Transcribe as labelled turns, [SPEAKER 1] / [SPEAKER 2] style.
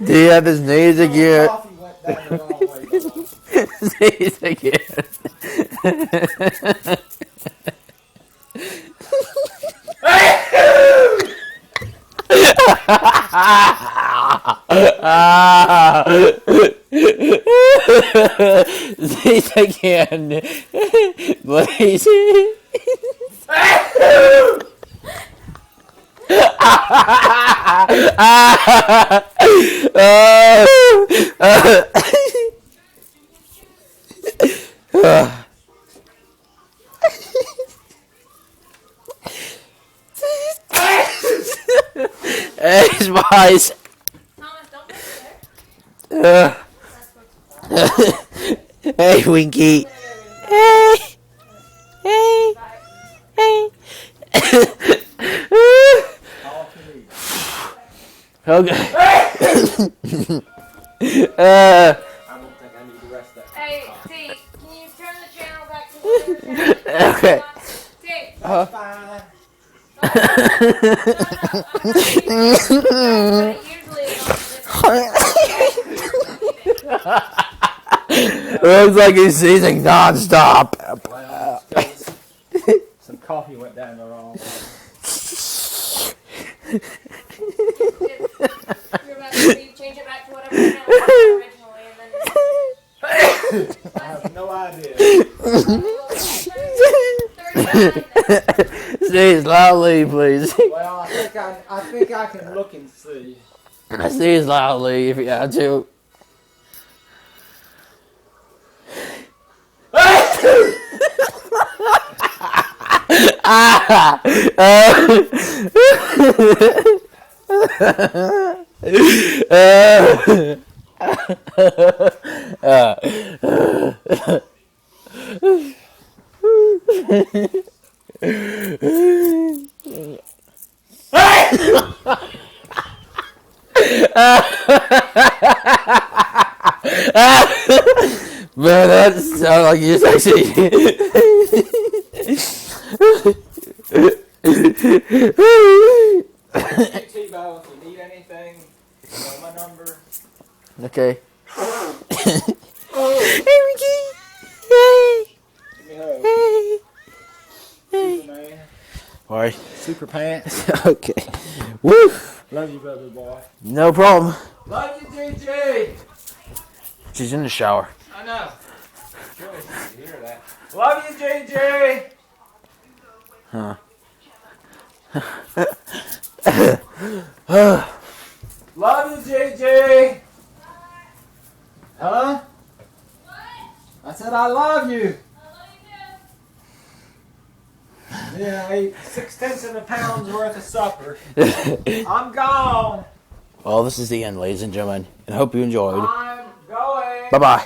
[SPEAKER 1] Do you have his knees again?
[SPEAKER 2] Coffee went down the wrong way.
[SPEAKER 1] Knees again. Knees again. Please. Hey, Spice.
[SPEAKER 3] Thomas, don't go there.
[SPEAKER 1] Hey, Winky. Hey. Hey. Hey. Okay.
[SPEAKER 2] I don't think I need the rest of that.
[SPEAKER 3] Hey, T, can you turn the channel back to the channel?
[SPEAKER 1] Okay.
[SPEAKER 3] T.
[SPEAKER 2] That's fine.
[SPEAKER 1] Looks like he's sneezing non-stop.
[SPEAKER 2] Well, some coffee went down the wrong way.
[SPEAKER 3] You're about to change it back to whatever channel it was originally, and then
[SPEAKER 2] I have no idea.
[SPEAKER 3] 39.
[SPEAKER 1] Sneeze loudly, please.
[SPEAKER 2] Well, I think I can look and see.
[SPEAKER 1] Sneeze loudly if you have to. Man, that sounds like you sexy.
[SPEAKER 2] T-Bow, if you need anything, you know my number.
[SPEAKER 1] Okay. Hey, Ricky. Hey.
[SPEAKER 2] Give me a hug.
[SPEAKER 1] Hey.
[SPEAKER 2] Superman.
[SPEAKER 1] Why?
[SPEAKER 2] Super pants.
[SPEAKER 1] Okay. Woo.
[SPEAKER 2] Love you, baby boy.
[SPEAKER 1] No problem.
[SPEAKER 2] Love you, JJ.
[SPEAKER 1] She's in the shower.
[SPEAKER 2] I know. Really nice to hear that. Love you, JJ.
[SPEAKER 1] Huh.
[SPEAKER 2] Love you, JJ. Huh? I said I love you. Yeah, I ate 6/10 of a pound's worth of supper. I'm gone.
[SPEAKER 1] Well, this is the end, ladies and gentlemen, and I hope you enjoyed.
[SPEAKER 2] I'm going.
[SPEAKER 1] Bye-bye.